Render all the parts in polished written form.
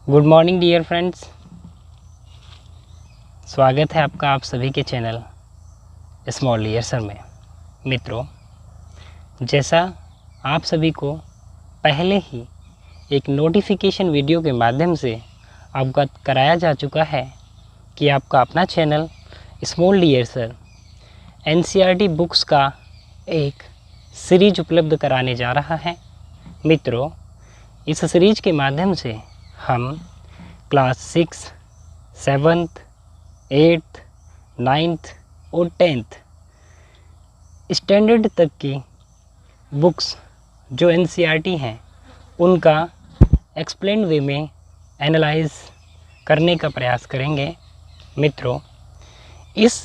Good morning dear friends, स्वागत है आपका आप सभी के चैनल स्मॉल लियर्सर में। मित्रों, जैसा आप सभी को पहले ही एक नोटिफिकेशन वीडियो के माध्यम से अवगत कराया जा चुका है कि आपका अपना चैनल स्मॉल लियर्सर एनसीईआरटी बुक्स का एक सीरीज उपलब्ध कराने जा रहा है। मित्रों, इस सीरीज के माध्यम से हम क्लास 6, 7th, 8th, 9th और 10th स्टैंडर्ड तक की बुक्स जो एनसीईआरटी हैं उनका एक्सप्लेन वे में एनालाइज करने का प्रयास करेंगे। मित्रों, इस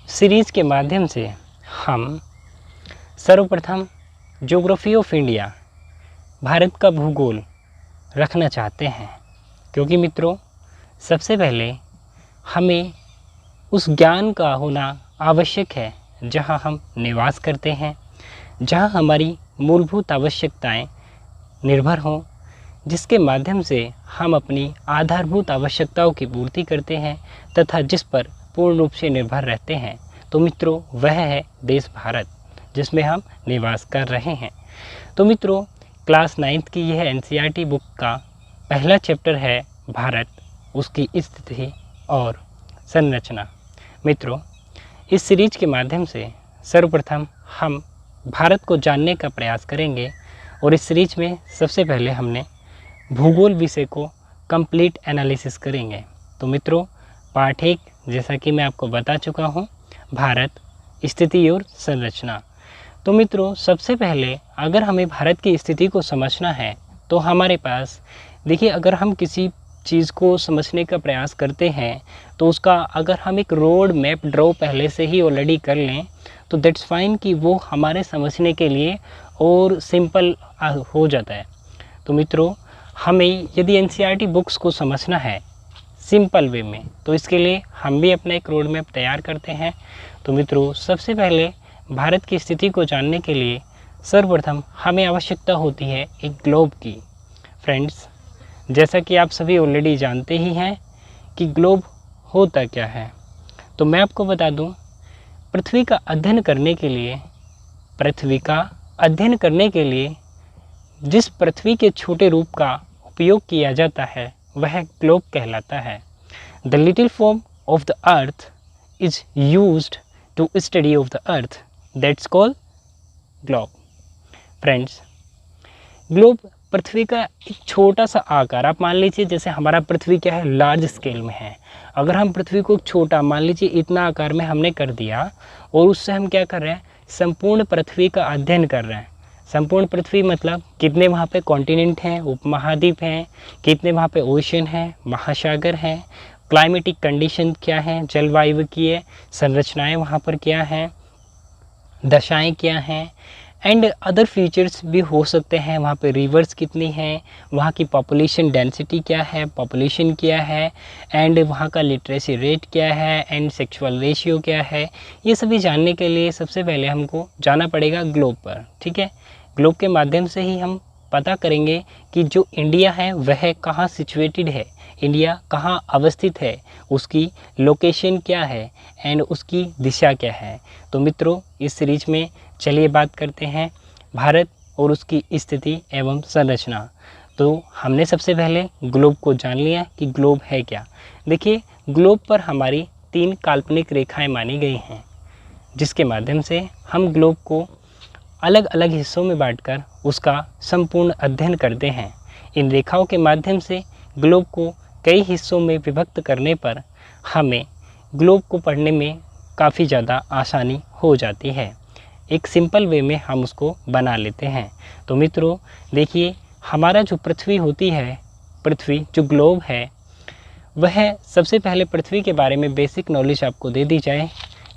सीरीज़ के माध्यम से हम सर्वप्रथम ज्योग्राफी ऑफ इंडिया, भारत का भूगोल रखना चाहते हैं, क्योंकि मित्रों सबसे पहले हमें उस ज्ञान का होना आवश्यक है जहां हम निवास करते हैं, जहां हमारी मूलभूत आवश्यकताएं निर्भर हों, जिसके माध्यम से हम अपनी आधारभूत आवश्यकताओं की पूर्ति करते हैं तथा जिस पर पूर्ण रूप से निर्भर रहते हैं। तो मित्रों, वह है देश भारत जिसमें हम निवास कर रहे हैं। तो मित्रों, क्लास 9th की यह एनसीईआरटी बुक का पहला चैप्टर है भारत, उसकी स्थिति और संरचना। मित्रों, इस सीरीज के माध्यम से सर्वप्रथम हम भारत को जानने का प्रयास करेंगे और इस सीरीज में सबसे पहले हमने भूगोल विषय को कंप्लीट एनालिसिस करेंगे। तो मित्रों, पार्ट 1 जैसा कि मैं आपको बता चुका हूँ, भारत, स्थिति और संरचना। तो मित्रों, सबसे पहले अगर हमें भारत की स्थिति को समझना है तो हमारे पास देखिए, अगर हम किसी चीज़ को समझने का प्रयास करते हैं तो उसका अगर हम एक रोड मैप ड्रॉ पहले से ही ऑलरेडी कर लें तो दैट्स फाइन कि वो हमारे समझने के लिए और सिंपल हो जाता है। तो मित्रों, हमें यदि एनसीईआरटी बुक्स को समझना है सिंपल वे में तो इसके लिए हम भी अपना एक रोड मैप तैयार करते हैं। तो मित्रों, सबसे पहले भारत की स्थिति को जानने के लिए सर्वप्रथम हमें आवश्यकता होती है एक ग्लोब की। फ्रेंड्स, जैसा कि आप सभी ऑलरेडी जानते ही हैं कि ग्लोब होता क्या है, तो मैं आपको बता दूं, पृथ्वी का अध्ययन करने के लिए जिस पृथ्वी के छोटे रूप का उपयोग किया जाता है वह ग्लोब कहलाता है। The little form of the earth is used to study of the earth, that's called globe. Friends, globe पृथ्वी का एक छोटा सा आकार, आप मान लीजिए जैसे हमारा पृथ्वी क्या है, लार्ज स्केल में है। अगर हम पृथ्वी को छोटा मान लीजिए इतना आकार में हमने कर दिया और उससे हम क्या कर रहे हैं, संपूर्ण पृथ्वी का अध्ययन कर रहे हैं। संपूर्ण पृथ्वी मतलब कितने वहाँ पे कॉन्टिनेंट हैं, उपमहाद्वीप हैं, कितने वहाँ पे ओशन हैं, महासागर हैं, क्लाइमेटिक कंडीशन क्या है, जलवायु की संरचनाएँ वहाँ पर क्या हैं, दशाएं क्या हैं, एंड अदर फीचर्स भी हो सकते हैं। वहाँ पे रिवर्स कितनी हैं, वहाँ की पॉपुलेशन डेंसिटी क्या है, पॉपुलेशन क्या है, एंड वहाँ का लिटरेसी रेट क्या है, एंड सेक्सुअल रेशियो क्या है। ये सभी जानने के लिए सबसे पहले हमको जाना पड़ेगा ग्लोब पर। ठीक है, ग्लोब के माध्यम से ही हम पता करेंगे कि जो इंडिया है वह कहाँ सिचुएटेड है, इंडिया कहाँ अवस्थित है, उसकी लोकेशन क्या है एंड उसकी दिशा क्या है। तो मित्रों, इस सीरीज में चलिए बात करते हैं भारत और उसकी स्थिति एवं संरचना। तो हमने सबसे पहले ग्लोब को जान लिया कि ग्लोब है क्या। देखिए, ग्लोब पर हमारी 3 काल्पनिक रेखाएं मानी गई हैं, जिसके माध्यम से हम ग्लोब को अलग अलग हिस्सों में बांटकर उसका संपूर्ण अध्ययन करते हैं। इन रेखाओं के माध्यम से ग्लोब को कई हिस्सों में विभक्त करने पर हमें ग्लोब को पढ़ने में काफ़ी ज़्यादा आसानी हो जाती है। एक सिंपल वे में हम उसको बना लेते हैं। तो मित्रों देखिए, हमारा जो पृथ्वी होती है, पृथ्वी जो ग्लोब है, वह सबसे पहले पृथ्वी के बारे में बेसिक नॉलेज आपको दे दी जाए।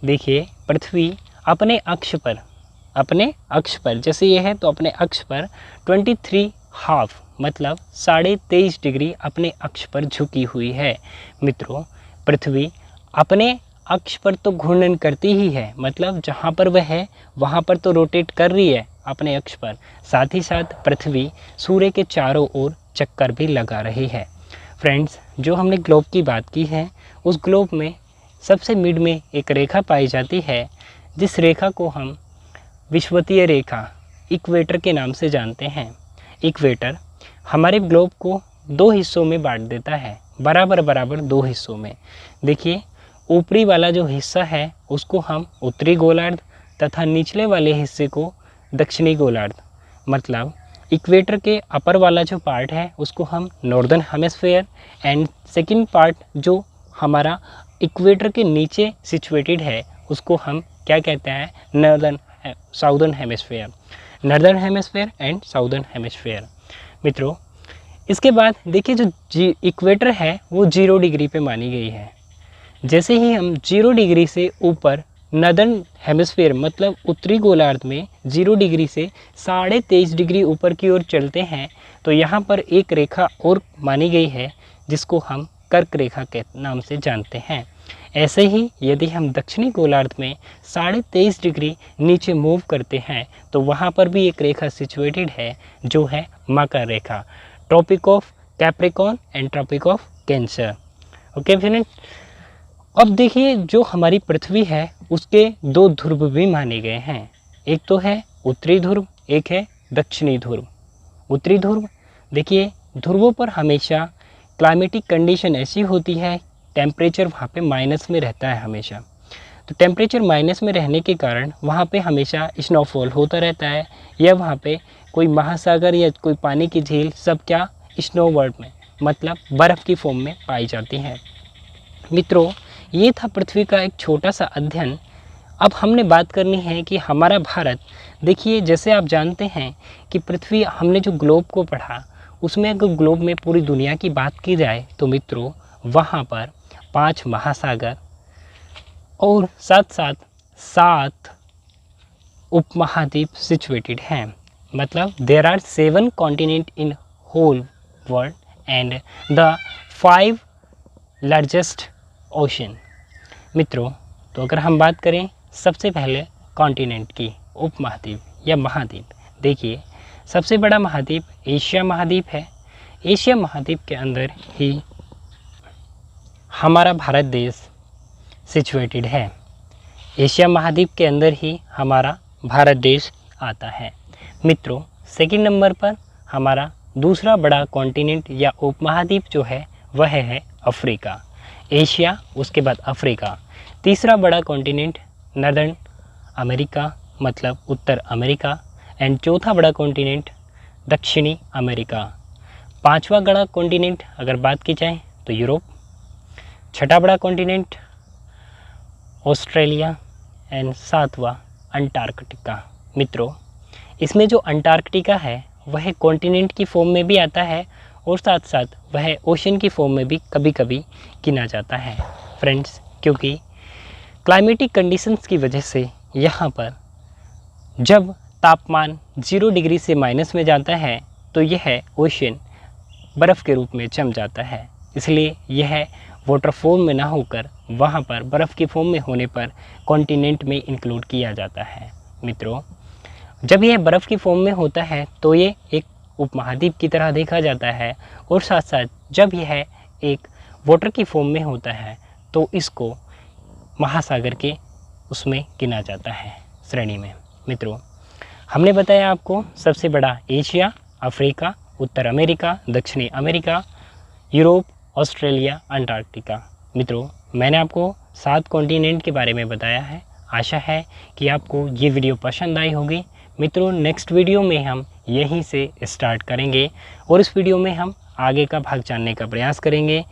देखिए, पृथ्वी अपने अक्ष पर जैसे ये है तो अपने अक्ष पर 23½ मतलब 23.5 डिग्री अपने अक्ष पर झुकी हुई है। मित्रों, पृथ्वी अपने अक्ष पर तो घूर्णन करती ही है, मतलब जहाँ पर वह है वहाँ पर तो रोटेट कर रही है अपने अक्ष पर। साथ ही साथ पृथ्वी सूर्य के चारों ओर चक्कर भी लगा रही है। फ्रेंड्स, जो हमने ग्लोब की बात की है, उस ग्लोब में सबसे मिड में एक रेखा पाई जाती है, जिस रेखा को हम विषुवतीय रेखा इक्वेटर के नाम से जानते हैं। इक्वेटर हमारे ग्लोब को दो हिस्सों में बांट देता है, बराबर बराबर दो हिस्सों में। देखिए, ऊपरी वाला जो हिस्सा है उसको हम उत्तरी गोलार्ध तथा निचले वाले हिस्से को दक्षिणी गोलार्ध, मतलब इक्वेटर के अपर वाला जो पार्ट है उसको हम northern hemisphere, and second part जो हमारा इक्वेटर के नीचे सिचुएटेड है उसको हम क्या कहते हैं, southern hemisphere, northern hemisphere and southern hemisphere. मित्रों, इसके बाद देखिए, जो इक्वेटर है वो 0 डिग्री पे मानी गई है। जैसे ही हम 0 डिग्री से ऊपर नॉर्दर्न हेमिस्फीयर मतलब उत्तरी गोलार्ध में 0 डिग्री से 23.5 डिग्री ऊपर की ओर चलते हैं, तो यहाँ पर एक रेखा और मानी गई है जिसको हम कर्क रेखा के नाम से जानते हैं। ऐसे ही यदि हम दक्षिणी गोलार्ध में 23.5 डिग्री नीचे मूव करते हैं तो वहाँ पर भी एक रेखा सिचुएटेड है जो है मकर रेखा, tropic of Capricorn and tropic of Cancer. Okay friends, अब देखिए, जो हमारी पृथ्वी है उसके दो ध्रुव भी माने गए हैं। एक तो है उत्तरी ध्रुव, एक है दक्षिणी ध्रुव। उत्तरी ध्रुव, देखिए, ध्रुवों पर हमेशा क्लाइमेटिक कंडीशन ऐसी होती है, टेम्परेचर वहाँ पे माइनस में रहता है हमेशा। तो टेम्परेचर माइनस में रहने के कारण वहाँ पे हमेशा स्नोफॉल होता रहता है, या वहाँ पे कोई महासागर या कोई पानी की झील सब क्या स्नो वर्ल्ड में मतलब बर्फ़ की फॉर्म में पाई जाती हैं। मित्रों, ये था पृथ्वी का एक छोटा सा अध्ययन। अब हमने बात करनी है कि हमारा भारत, देखिए जैसे आप जानते हैं कि पृथ्वी, हमने जो ग्लोब को पढ़ा उसमें अगर ग्लोब में पूरी दुनिया की बात की जाए तो मित्रों वहाँ पर 5 महासागर और साथ साथ 7 उपमहाद्वीप सिचुएटेड हैं। मतलब there are 7 continent in whole world and the 5 largest ocean. मित्रों, तो अगर हम बात करें सबसे पहले कॉन्टिनेंट की, उपमहाद्वीप या महाद्वीप, देखिए सबसे बड़ा महाद्वीप एशिया महाद्वीप है। एशिया महाद्वीप के अंदर ही हमारा भारत देश सिचुएटेड है। एशिया महाद्वीप के अंदर ही हमारा भारत देश आता है। मित्रों, सेकंड नंबर पर हमारा दूसरा बड़ा कॉन्टिनेंट या उपमहाद्वीप जो है वह है अफ्रीका। एशिया, उसके बाद अफ्रीका। तीसरा बड़ा कॉन्टिनेंट नॉर्दर्न अमेरिका मतलब उत्तर अमेरिका, एंड चौथा बड़ा कॉन्टिनेंट दक्षिणी अमेरिका। पांचवा बड़ा कॉन्टिनेंट अगर बात की जाए तो यूरोप। छठा बड़ा कॉन्टिनेंट ऑस्ट्रेलिया, एंड सातवां अंटार्कटिका। मित्रों, इसमें जो अंटार्कटिका है वह कॉन्टिनेंट की फॉर्म में भी आता है और साथ साथ वह ओशन की फॉर्म में भी कभी कभी गिना जाता है। फ्रेंड्स, क्योंकि क्लाइमेटिक कंडीशंस की वजह से यहाँ पर जब तापमान 0 डिग्री से माइनस में जाता है तो यह ओशन बर्फ़ के रूप में जम जाता है, इसलिए यह वाटर फॉर्म में ना होकर वहाँ पर बर्फ़ की फॉर्म में होने पर कॉन्टिनेंट में इंक्लूड किया जाता है। मित्रों, जब यह बर्फ़ की फॉर्म में होता है तो ये एक उपमहाद्वीप की तरह देखा जाता है, और साथ साथ जब यह एक वाटर की फॉर्म में होता है तो इसको महासागर के उसमें गिना जाता है, श्रेणी में। मित्रों, हमने बताया आपको सबसे बड़ा एशिया, अफ्रीका, उत्तर अमेरिका, दक्षिणी अमेरिका, यूरोप, ऑस्ट्रेलिया, अंटार्कटिका। मित्रों, मैंने आपको 7 कॉन्टिनेंट के बारे में बताया है। आशा है कि आपको ये वीडियो पसंद आई होगी। मित्रों, नेक्स्ट वीडियो में हम यहीं से स्टार्ट करेंगे और इस वीडियो में हम आगे का भाग जानने का प्रयास करेंगे,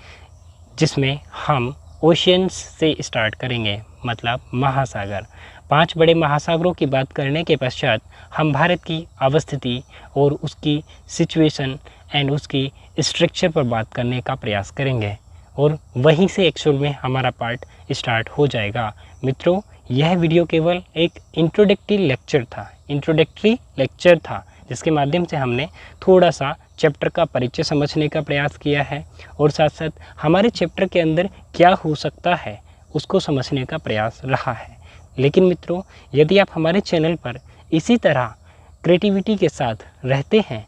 जिसमें हम ओशियंस से स्टार्ट करेंगे, मतलब महासागर। 5 बड़े महासागरों की बात करने के पश्चात हम भारत की अवस्थिति और उसकी सिचुएशन एंड उसकी स्ट्रक्चर पर बात करने का प्रयास करेंगे, और वहीं से एक्चुअल में हमारा पार्ट स्टार्ट हो जाएगा। मित्रों, यह वीडियो केवल एक इंट्रोडक्टरी लेक्चर था जिसके माध्यम से हमने थोड़ा सा चैप्टर का परिचय समझने का प्रयास किया है, और साथ साथ हमारे चैप्टर के अंदर क्या हो सकता है उसको समझने का प्रयास रहा है। लेकिन मित्रों, यदि आप हमारे चैनल पर इसी तरह क्रिएटिविटी के साथ रहते हैं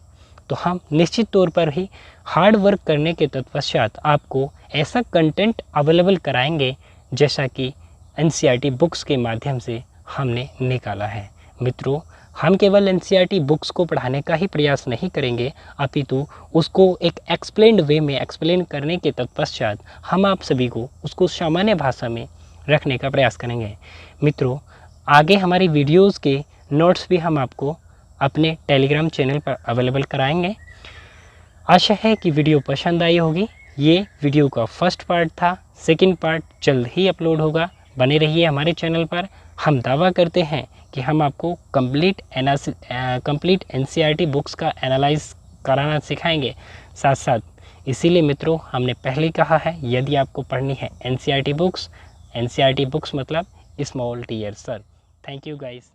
तो हम निश्चित तौर पर ही हार्ड वर्क करने के तत्पश्चात आपको ऐसा कंटेंट अवेलेबल कराएंगे जैसा कि एनसीईआरटी बुक्स के माध्यम से हमने निकाला है। मित्रों, हम केवल एनसीईआरटी बुक्स को पढ़ाने का ही प्रयास नहीं करेंगे, अपितु उसको एक एक्सप्लेन्ड वे में एक्सप्लेन करने के तत्पश्चात हम आप सभी को उसको सामान्य भाषा में रखने का प्रयास करेंगे। मित्रों, आगे हमारी वीडियोस के नोट्स भी हम आपको अपने टेलीग्राम चैनल पर अवेलेबल कराएंगे। आशा है कि वीडियो पसंद आई होगी। ये वीडियो का फर्स्ट पार्ट था, सेकंड पार्ट जल्द ही अपलोड होगा। बने रहिए हमारे चैनल पर। हम दावा करते हैं कि हम आपको कंप्लीट एनसीईआरटी बुक्स का एनालाइज कराना सिखाएंगे। साथ साथ इसीलिए मित्रों, हमने पहले ही कहा है, यदि आपको पढ़नी है एनसीईआरटी बुक्स मतलब small tier sir. Thank you guys.